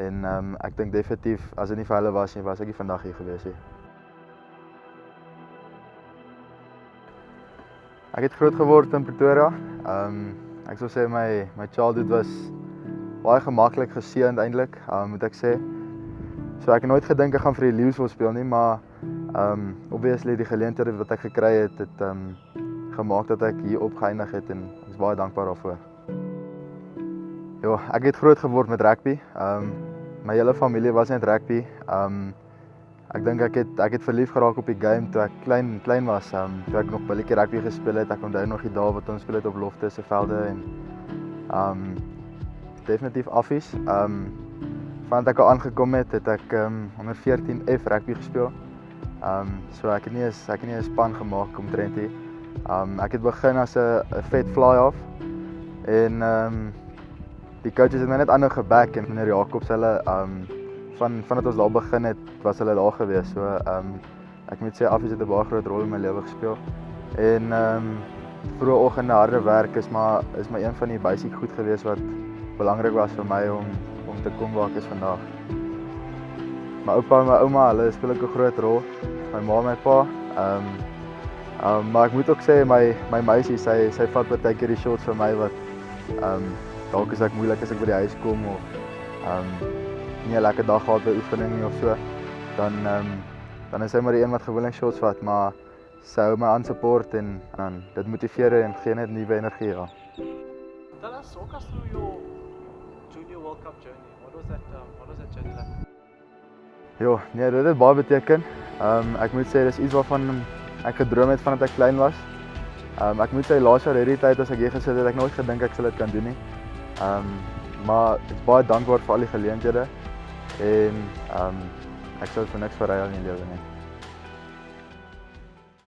En ek dink definitief as dit nie vir hulle was nie, was ek nie vandag hier gewees nie. Ek het groot geword in Pretoria. Ek sou sê my childhood was baie gemaklik geseënd eintlik, moet ek sê. So ek het nooit gedink ek gaan vir die Leeu's wil speel nie, maar obviously die geleenthede wat ek gekry het, gemaak dat ek hier opgeëindig het en ek is baie dankbaar daarvoor. Ja, ek het groot geword met rugby. My hele familie was net rugby. Ek dink ek het verlief geraak op die game toe ek klein was. Toe ek nog billetjie rugby gespeel het. Ek onthou nog die dae wat ons speel het op lofte se velde en definitief affies. Vandat ek al aangekom het ek onder 14F rugby gespeel. So ek het nie 'n span gemaak omtrent hier. Ek het begin as 'n vet fly-off en die coaches het my net aanhou geback en meneer Jacobs hulle vandat ons daar begin het, was hulle daar gewees. So ek moet sê affies het 'n baie groot rol in my lewe gespeel. En vroeë oggende harde werk is maar een van die basic goed gewees wat belangrik was vir my om te kom waar ek is vandag. My oupa en my ouma, hulle speel ook 'n groot rol. My ma en my pa. Maar ek moet ook sê my meisie, sy vat baie keer die shots vir my wat dalk is ek moeilik as ek by die huis kom of nie 'n lekker dag gehad by oefening nie of so. Dan is sy maar die een wat gewoonlik shots vat, maar sy hou my aan support en dit motiveer en gee net nuwe energie, ja. Tell us, walk us through your Junior World Cup journey. What was that journey like? Ja, nee, dit het baie beteken. Ek moet sê dis iets waarvan ek gedroom het vandat ek klein was. Ek moet sê laas jaar hierdie tyd as ek hier gesit het, ek nooit gedink ek sal dit kan doen nie. Maar ek is baie dankbaar vir al die geleenthede en ek sal vir niks verruil in die lewe nie.